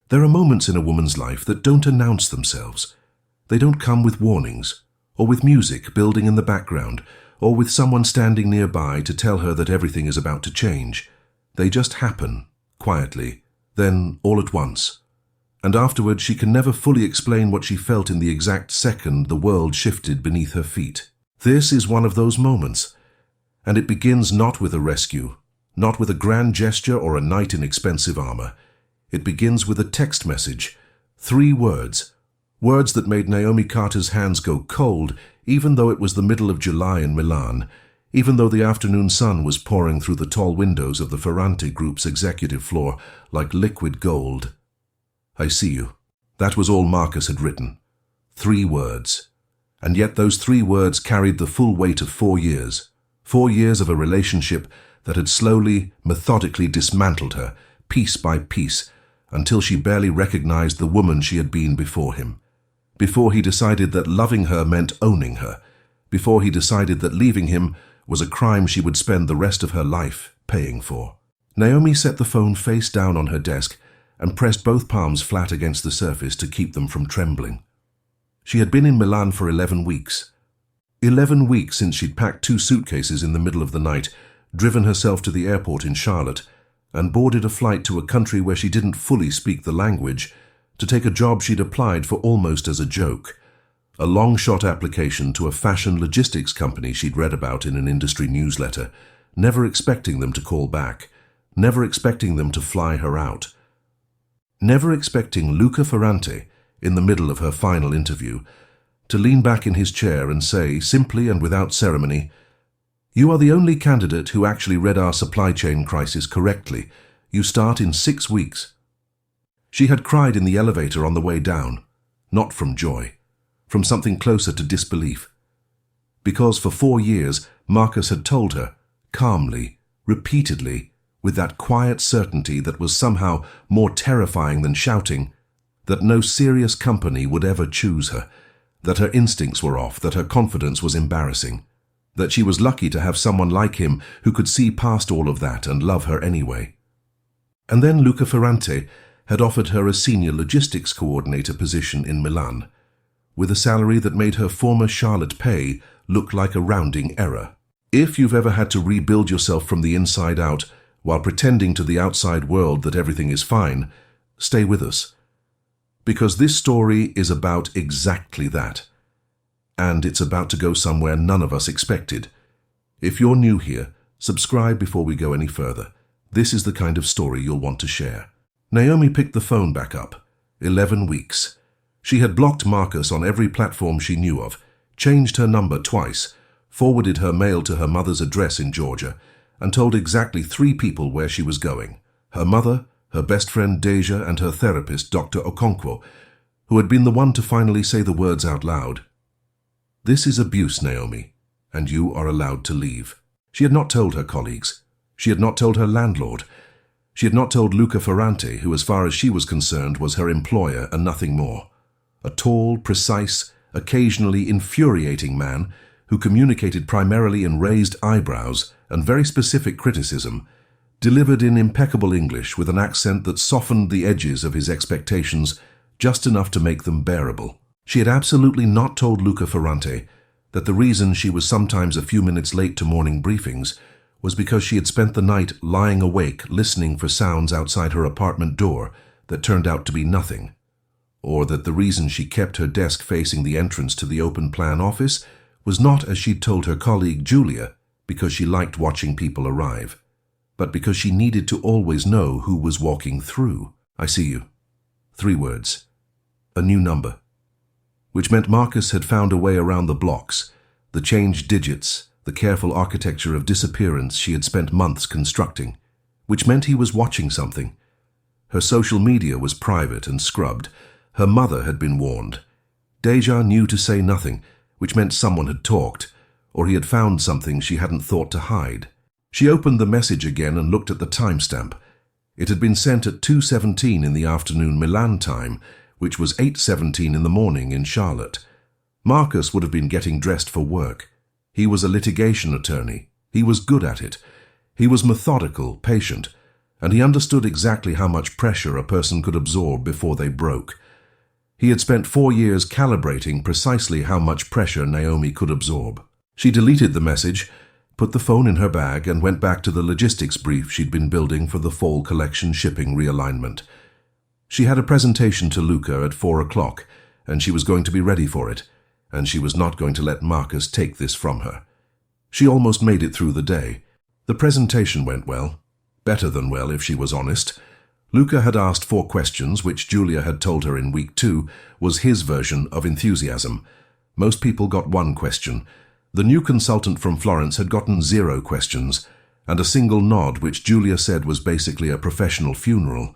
There are moments in a woman's life that don't announce themselves. They don't come with warnings, or with music building in the background, or with someone standing nearby to tell her that everything is about to change. They just happen, quietly, then all at once. And afterward she can never fully explain what she felt in the exact second the world shifted beneath her feet. This is one of those moments, and it begins not with a rescue, not with a grand gesture or a knight in expensive armor. It begins with a text message, 3 words, words that made Naomi Carter's hands go cold, even though it was the middle of July in Milan, even though the afternoon sun was pouring through the tall windows of the Ferrante Group's executive floor like liquid gold. I see you. That was all Marcus had written. 3 words. And yet those 3 words carried the full weight of 4 years. 4 years of a relationship that had slowly, methodically dismantled her, piece by piece, until she barely recognized the woman she had been before him. Before he decided that loving her meant owning her. Before he decided that leaving him was a crime she would spend the rest of her life paying for. Naomi set the phone face down on her desk and pressed both palms flat against the surface to keep them from trembling. She had been in Milan for 11 weeks. 11 weeks since she'd packed 2 suitcases in the middle of the night, driven herself to the airport in Charlotte, and boarded a flight to a country where she didn't fully speak the language, to take a job she'd applied for almost as a joke. A long-shot application to a fashion logistics company she'd read about in an industry newsletter, never expecting them to call back, never expecting them to fly her out. Never expecting Luca Ferrante, in the middle of her final interview, to lean back in his chair and say, simply and without ceremony, "You are the only candidate who actually read our supply chain crisis correctly. You start in 6 weeks." She had cried in the elevator on the way down, not from joy, from something closer to disbelief. Because for 4 years, Marcus had told her, calmly, repeatedly, with that quiet certainty that was somehow more terrifying than shouting, that no serious company would ever choose her, that her instincts were off, that her confidence was embarrassing, that she was lucky to have someone like him who could see past all of that and love her anyway. And then Luca Ferrante had offered her a senior logistics coordinator position in Milan, with a salary that made her former Charlotte pay look like a rounding error. If you've ever had to rebuild yourself from the inside out while pretending to the outside world that everything is fine, stay with us. Because this story is about exactly that. And it's about to go somewhere none of us expected. If you're new here, subscribe before we go any further. This is the kind of story you'll want to share. Naomi picked the phone back up. 11 weeks. She had blocked Marcus on every platform she knew of, changed her number twice, forwarded her mail to her mother's address in Georgia, and told exactly 3 people where she was going: her mother, her best friend Deja, and her therapist, Dr. Okonkwo, who had been the one to finally say the words out loud. "This is abuse, Naomi, and you are allowed to leave." She had not told her colleagues. She had not told her landlord. She had not told Luca Ferrante, who as far as she was concerned was her employer and nothing more. A tall, precise, occasionally infuriating man who communicated primarily in raised eyebrows and very specific criticism, delivered in impeccable English with an accent that softened the edges of his expectations just enough to make them bearable. She had absolutely not told Luca Ferrante that the reason she was sometimes a few minutes late to morning briefings was because she had spent the night lying awake listening for sounds outside her apartment door that turned out to be nothing, or that the reason she kept her desk facing the entrance to the open plan office was not, as she'd told her colleague Julia, because she liked watching people arrive, but because she needed to always know who was walking through. "I see you." 3 words. A new number. Which meant Marcus had found a way around the blocks, the changed digits, the careful architecture of disappearance she had spent months constructing. Which meant he was watching something. Her social media was private and scrubbed. Her mother had been warned. Deja knew to say nothing, which meant someone had talked, or he had found something she hadn't thought to hide. She opened the message again and looked at the timestamp. It had been sent at 2:17 in the afternoon Milan time, which was 8:17 in the morning in Charlotte. Marcus would have been getting dressed for work. He was a litigation attorney. He was good at it. He was methodical, patient, and he understood exactly how much pressure a person could absorb before they broke. He had spent 4 years calibrating precisely how much pressure Naomi could absorb. She deleted the message, put the phone in her bag, and went back to the logistics brief she'd been building for the fall collection shipping realignment. She had a presentation to Luca at 4 o'clock, and she was going to be ready for it, and she was not going to let Marcus take this from her. She almost made it through the day. The presentation went well. Better than well, if she was honest. Luca had asked 4 questions, which Julia had told her in week 2 was his version of enthusiasm. Most people got 1 question. The new consultant from Florence had gotten 0 questions, and a single nod, which Julia said was basically a professional funeral.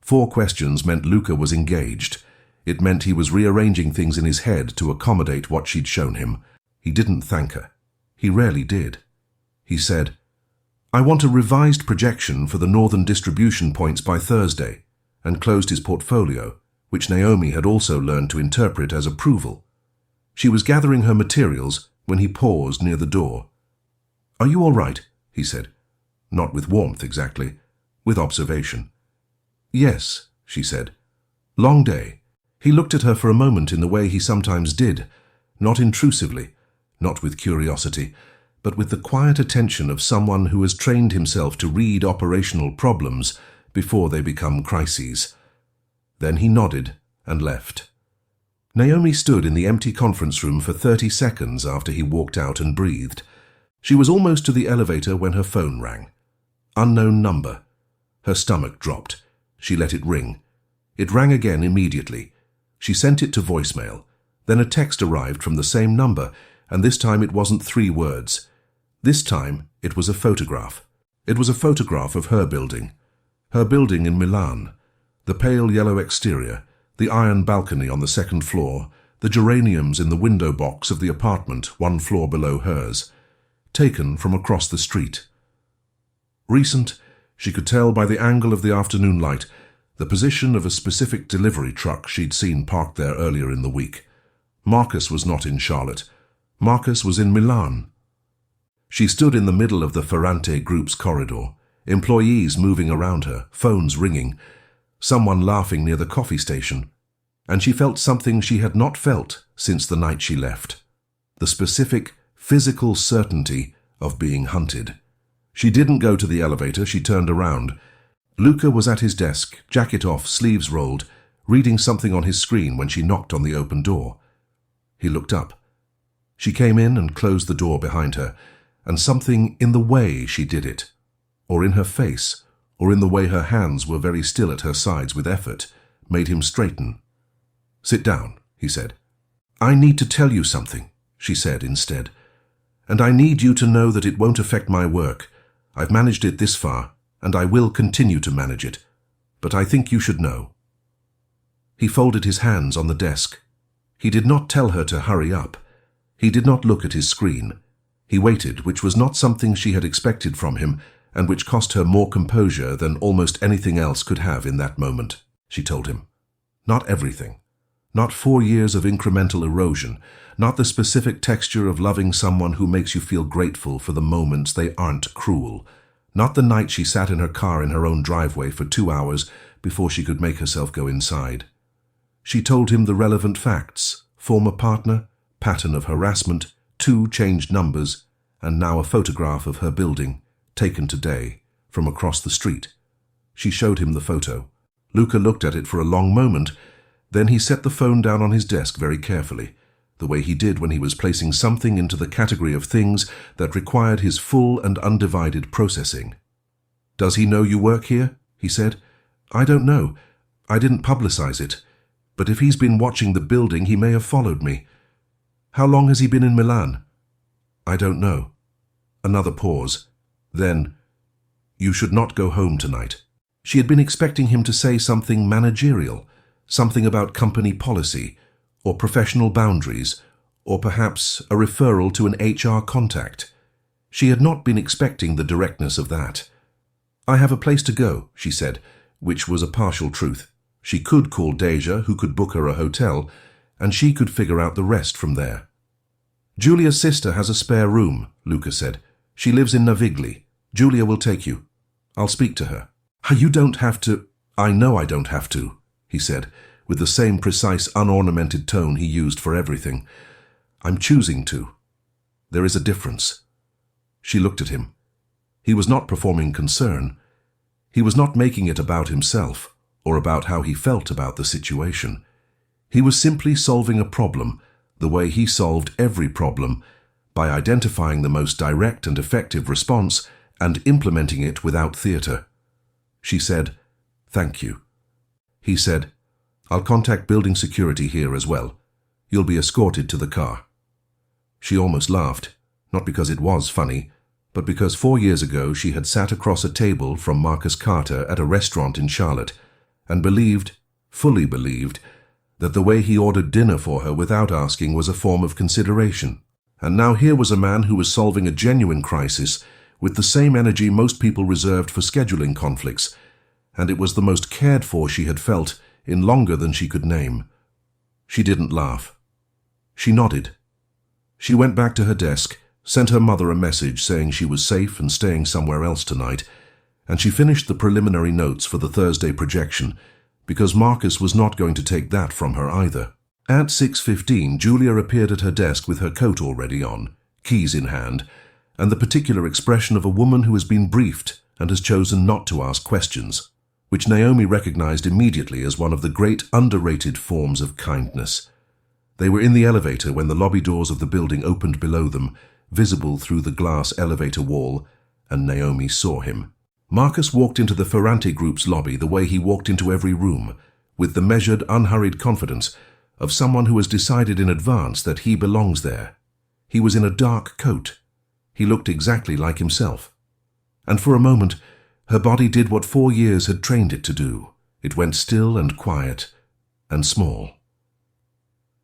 4 questions meant Luca was engaged. It meant he was rearranging things in his head to accommodate what she'd shown him. He didn't thank her. He rarely did. He said, "I want a revised projection for the northern distribution points by Thursday," and closed his portfolio, which Naomi had also learned to interpret as approval. She was gathering her materials when he paused near the door. "Are you all right?" he said. Not with warmth exactly, with observation. "Yes," she said. "Long day." He looked at her for a moment in the way he sometimes did, not intrusively, not with curiosity, but with the quiet attention of someone who has trained himself to read operational problems before they become crises. Then he nodded and left. Naomi stood in the empty conference room for 30 seconds after he walked out and breathed. She was almost to the elevator when her phone rang. Unknown number. Her stomach dropped. She let it ring. It rang again immediately. She sent it to voicemail. Then a text arrived from the same number, and this time it wasn't 3 words. This time it was a photograph. It was a photograph of her building. Her building in Milan. The pale yellow exterior, the iron balcony on the 2nd floor, the geraniums in the window box of the apartment 1 floor below hers. Taken from across the street. Recent, she could tell by the angle of the afternoon light, the position of a specific delivery truck she'd seen parked there earlier in the week. Marcus was not in Charlotte. Marcus was in Milan. She stood in the middle of the Ferrante Group's corridor, employees moving around her, phones ringing, someone laughing near the coffee station, and she felt something she had not felt since the night she left. The specific, physical certainty of being hunted. She didn't go to the elevator, she turned around. Luca was at his desk, jacket off, sleeves rolled, reading something on his screen when she knocked on the open door. He looked up. She came in and closed the door behind her, and something in the way she did it, or in her face, or in the way her hands were very still at her sides with effort, made him straighten. "Sit down," he said. "I need to tell you something," she said instead. "And I need you to know that it won't affect my work. I've managed it this far, and I will continue to manage it. But I think you should know." He folded his hands on the desk. He did not tell her to hurry up. He did not look at his screen. He waited, which was not something she had expected from him, and which cost her more composure than almost anything else could have in that moment, she told him. Not everything. Not 4 years of incremental erosion. Not the specific texture of loving someone who makes you feel grateful for the moments they aren't cruel. Not the night she sat in her car in her own driveway for 2 hours before she could make herself go inside. She told him the relevant facts: former partner, pattern of harassment, 2 changed numbers, and now a photograph of her building, taken today, from across the street. She showed him the photo. Luca looked at it for a long moment. Then he set the phone down on his desk very carefully, the way he did when he was placing something into the category of things that required his full and undivided processing. "Does he know you work here?" he said. "I don't know. I didn't publicize it. But if he's been watching the building, he may have followed me. How long has he been in Milan?" "I don't know." Another pause. Then, "You should not go home tonight." She had been expecting him to say something managerial, something about company policy, or professional boundaries, or perhaps a referral to an HR contact. She had not been expecting the directness of that. "I have a place to go," she said, which was a partial truth. She could call Deja, who could book her a hotel, and she could figure out the rest from there. "Julia's sister has a spare room," Luca said. "She lives in Navigli. Julia will take you. I'll speak to her." You don't have to. I know I don't have to, he said, with the same precise, unornamented tone he used for everything. I'm choosing to. There is a difference. She looked at him. He was not performing concern. He was not making it about himself or about how he felt about the situation. He was simply solving a problem the way he solved every problem, by identifying the most direct and effective response and implementing it without theatre. She said, "Thank you." He said, "I'll contact building security here as well. You'll be escorted to the car." She almost laughed, not because it was funny, but because 4 years ago she had sat across a table from Marcus Carter at a restaurant in Charlotte and believed, fully believed, that the way he ordered dinner for her without asking was a form of consideration. And now here was a man who was solving a genuine crisis with the same energy most people reserved for scheduling conflicts, and it was the most cared for she had felt in longer than she could name. She didn't laugh. She nodded. She went back to her desk, sent her mother a message saying she was safe and staying somewhere else tonight, and she finished the preliminary notes for the Thursday projection, because Marcus was not going to take that from her either. At 6:15, Julia appeared at her desk with her coat already on, keys in hand, and the particular expression of a woman who has been briefed and has chosen not to ask questions, which Naomi recognized immediately as one of the great underrated forms of kindness. They were in the elevator when the lobby doors of the building opened below them, visible through the glass elevator wall, and Naomi saw him. Marcus walked into the Ferrante Group's lobby the way he walked into every room, with the measured, unhurried confidence of someone who has decided in advance that he belongs there. He was in a dark coat. He looked exactly like himself. And for a moment, her body did what 4 years had trained it to do. It went still and quiet and small.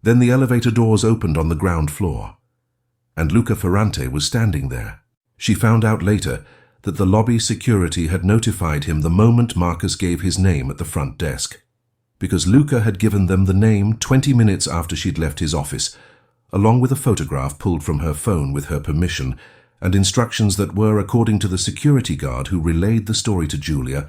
Then the elevator doors opened on the ground floor, and Luca Ferrante was standing there. She found out later that the lobby security had notified him the moment Marcus gave his name at the front desk, because Luca had given them the name 20 minutes after she'd left his office, along with a photograph pulled from her phone with her permission, and instructions that were, according to the security guard who relayed the story to Julia,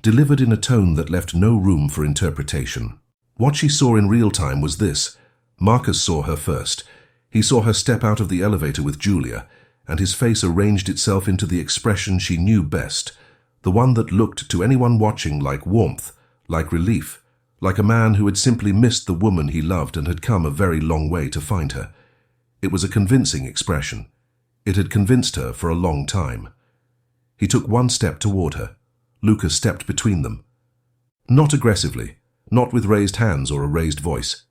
delivered in a tone that left no room for interpretation. What she saw in real time was this. Marcus saw her first. He saw her step out of the elevator with Julia, and his face arranged itself into the expression she knew best, the one that looked to anyone watching like warmth, like relief, like a man who had simply missed the woman he loved and had come a very long way to find her. It was a convincing expression. It had convinced her for a long time. He took one step toward her. Luca stepped between them. Not aggressively, not with raised hands or a raised voice.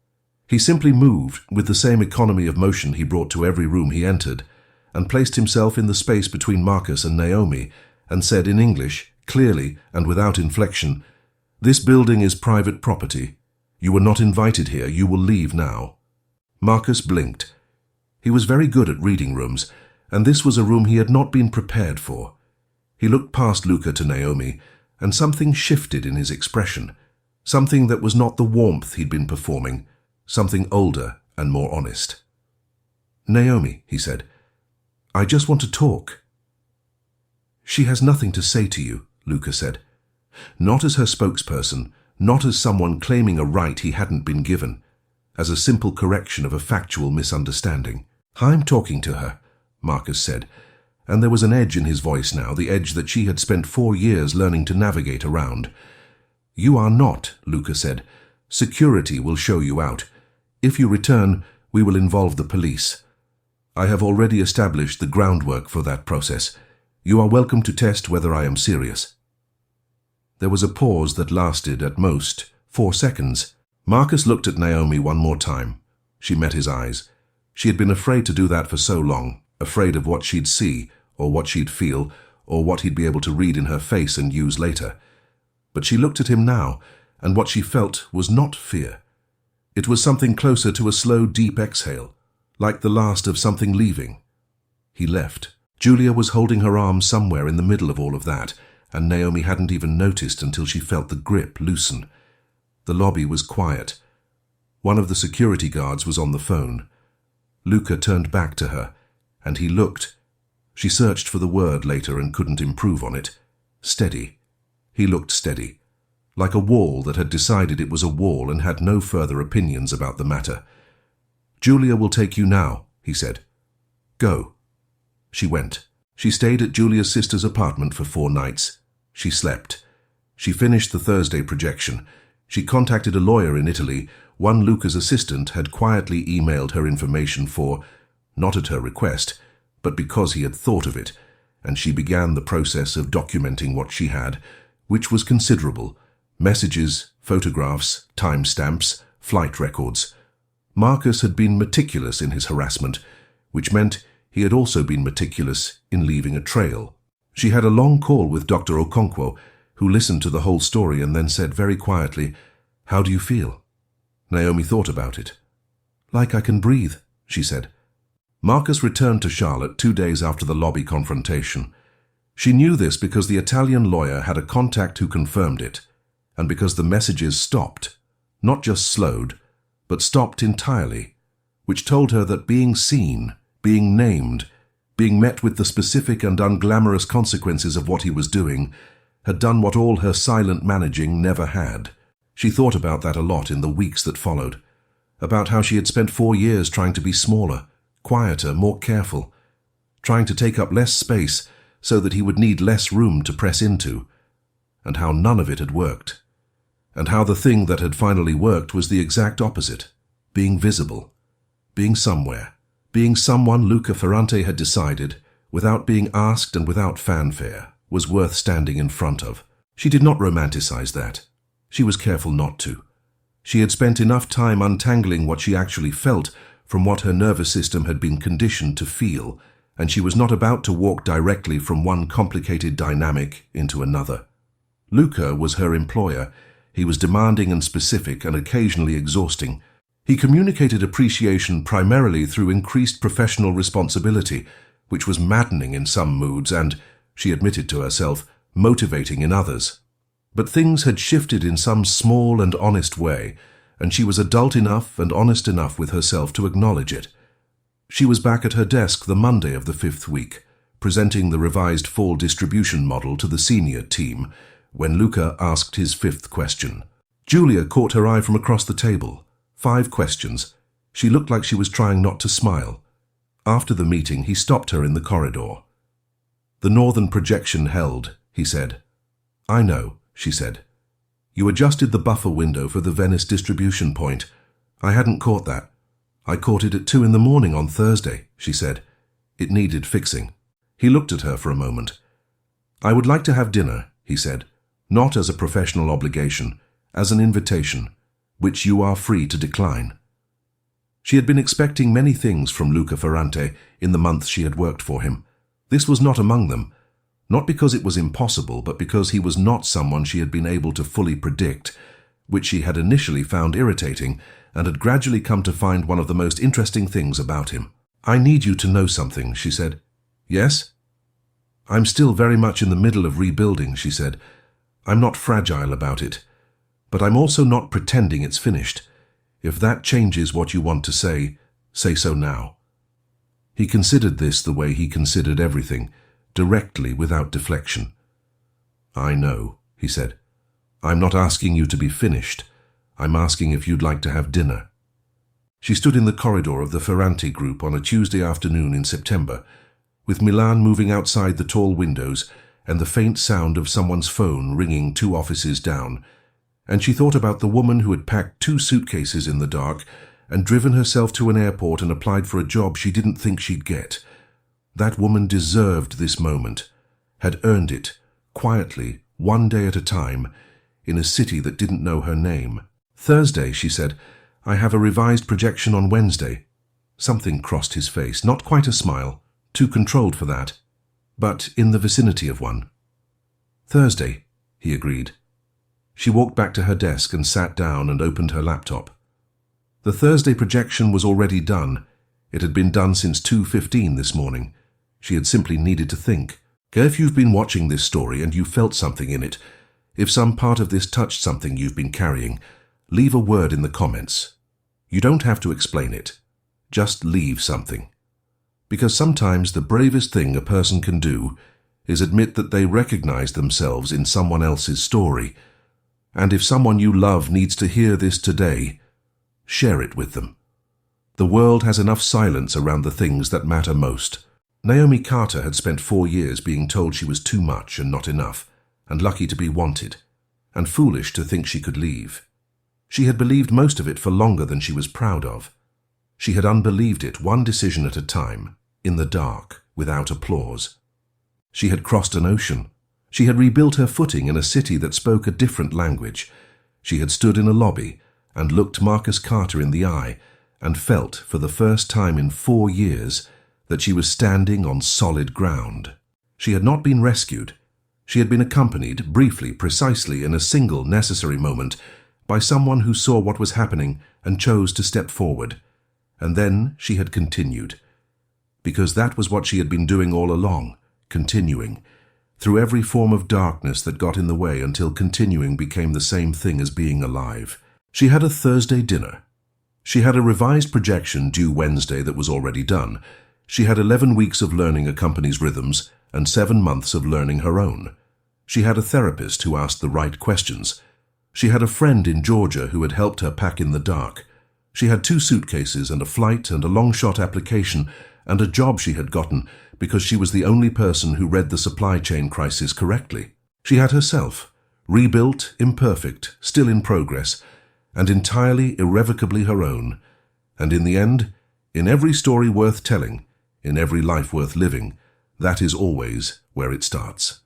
He simply moved with the same economy of motion he brought to every room he entered, and placed himself in the space between Marcus and Naomi, and said in English, clearly and without inflection, "This building is private property. You were not invited here. You will leave now." Marcus blinked. He was very good at reading rooms, and this was a room he had not been prepared for. He looked past Luca to Naomi, and something shifted in his expression, something that was not the warmth he'd been performing, something older and more honest. "Naomi," he said, "I just want to talk." "She has nothing to say to you," Luca said. Not as her spokesperson, not as someone claiming a right he hadn't been given, as a simple correction of a factual misunderstanding. "I'm talking to her," Marcus said, and there was an edge in his voice now, the edge that she had spent 4 years learning to navigate around. "You are not," Luca said. "Security will show you out. If you return, we will involve the police. I have already established the groundwork for that process. You are welcome to test whether I am serious." There was a pause that lasted, at most, 4 seconds. Marcus looked at Naomi one more time. She met his eyes. She had been afraid to do that for so long, afraid of what she'd see, or what she'd feel, or what he'd be able to read in her face and use later. But she looked at him now, and what she felt was not fear. It was something closer to a slow, deep exhale, like the last of something leaving. He left. Julia was holding her arm somewhere in the middle of all of that, and Naomi hadn't even noticed until she felt the grip loosen. The lobby was quiet. One of the security guards was on the phone. Luca turned back to her, and he looked. She searched for the word later and couldn't improve on it. Steady. He looked steady, like a wall that had decided it was a wall and had no further opinions about the matter. "Julia will take you now," he said. "Go." She went. She stayed at Julia's sister's apartment for 4 nights. She slept. She finished the Thursday projection. She contacted a lawyer in Italy. One Luca's assistant had quietly emailed her information not at her request, but because he had thought of it, and she began the process of documenting what she had, which was considerable: messages, photographs, timestamps, flight records. Marcus had been meticulous in his harassment, which meant he had also been meticulous in leaving a trail. She had a long call with Dr. Okonkwo, who listened to the whole story and then said very quietly, "How do you feel?" Naomi thought about it. "Like I can breathe," she said. Marcus returned to Charlotte 2 days after the lobby confrontation. She knew this because the Italian lawyer had a contact who confirmed it, and because the messages stopped, not just slowed, but stopped entirely, which told her that being seen, being named, being met with the specific and unglamorous consequences of what he was doing, had done what all her silent managing never had. She thought about that a lot in the weeks that followed, about how she had spent 4 years trying to be smaller, quieter, more careful, trying to take up less space so that he would need less room to press into, and how none of it had worked, and how the thing that had finally worked was the exact opposite: being visible, being somewhere, being someone Luca Ferrante had decided, without being asked and without fanfare, was worth standing in front of. She did not romanticize that. She was careful not to. She had spent enough time untangling what she actually felt from what her nervous system had been conditioned to feel, and she was not about to walk directly from one complicated dynamic into another. Luca was her employer. He was demanding and specific and occasionally exhausting. He communicated appreciation primarily through increased professional responsibility, which was maddening in some moods and, she admitted to herself, motivating in others. But things had shifted in some small and honest way, and she was adult enough and honest enough with herself to acknowledge it. She was back at her desk the Monday of the 5th week, presenting the revised fall distribution model to the senior team, when Luca asked his 5th question. Julia caught her eye from across the table. 5 questions. She looked like she was trying not to smile. After the meeting, he stopped her in the corridor. "The northern projection held," he said. "I know," she said. "You adjusted the buffer window for the Venice distribution point. I hadn't caught that. I caught it at 2 in the morning on Thursday," she said. "It needed fixing." He looked at her for a moment. "I would like to have dinner," he said, "not as a professional obligation, as an invitation, which you are free to decline." She had been expecting many things from Luca Ferrante in the months she had worked for him. This was not among them, not because it was impossible, but because he was not someone she had been able to fully predict, which she had initially found irritating and had gradually come to find one of the most interesting things about him. "I need you to know something," she said. "Yes?" "I'm still very much in the middle of rebuilding," she said. "I'm not fragile about it, but I'm also not pretending it's finished. If that changes what you want to say so now." He considered this the way he considered everything, directly, without deflection. "I know," he said. "I'm not asking you to be finished. I'm asking if you'd like to have dinner." She stood in the corridor of the Ferrante group on a Tuesday afternoon in September, with Milan moving outside the tall windows and the faint sound of someone's phone ringing 2 offices down, and she thought about the woman who had packed 2 suitcases in the dark and driven herself to an airport and applied for a job she didn't think she'd get. That woman deserved this moment, had earned it, quietly, one day at a time, in a city that didn't know her name. "Thursday," she said. "I have a revised projection on Wednesday." Something crossed his face, not quite a smile, too controlled for that, but in the vicinity of one. "Thursday," he agreed. She walked back to her desk and sat down and opened her laptop. The Thursday projection was already done. It had been done since 2:15 this morning. She had simply needed to think. If you've been watching this story and you felt something in it, if some part of this touched something you've been carrying, leave a word in the comments. You don't have to explain it. Just leave something. Because sometimes the bravest thing a person can do is admit that they recognize themselves in someone else's story. And if someone you love needs to hear this today, share it with them. The world has enough silence around the things that matter most. Naomi Carter had spent 4 years being told she was too much and not enough, and lucky to be wanted, and foolish to think she could leave. She had believed most of it for longer than she was proud of. She had unbelieved it one decision at a time, in the dark, without applause. She had crossed an ocean. She had rebuilt her footing in a city that spoke a different language. She had stood in a lobby and looked Marcus Carter in the eye and felt, for the first time in 4 years, that she was standing on solid ground. She had not been rescued. She had been accompanied, briefly, precisely, in a single necessary moment, by someone who saw what was happening and chose to step forward. And then she had continued. Because that was what she had been doing all along, continuing, through every form of darkness that got in the way until continuing became the same thing as being alive. She had a Thursday dinner. She had a revised projection due Wednesday that was already done. She had 11 weeks of learning a company's rhythms and 7 months of learning her own. She had a therapist who asked the right questions. She had a friend in Georgia who had helped her pack in the dark. She had 2 suitcases and a flight and a long-shot application and a job she had gotten because she was the only person who read the supply chain crisis correctly. She had herself, rebuilt, imperfect, still in progress, and entirely, irrevocably her own. And in the end, in every story worth telling, in every life worth living, that is always where it starts.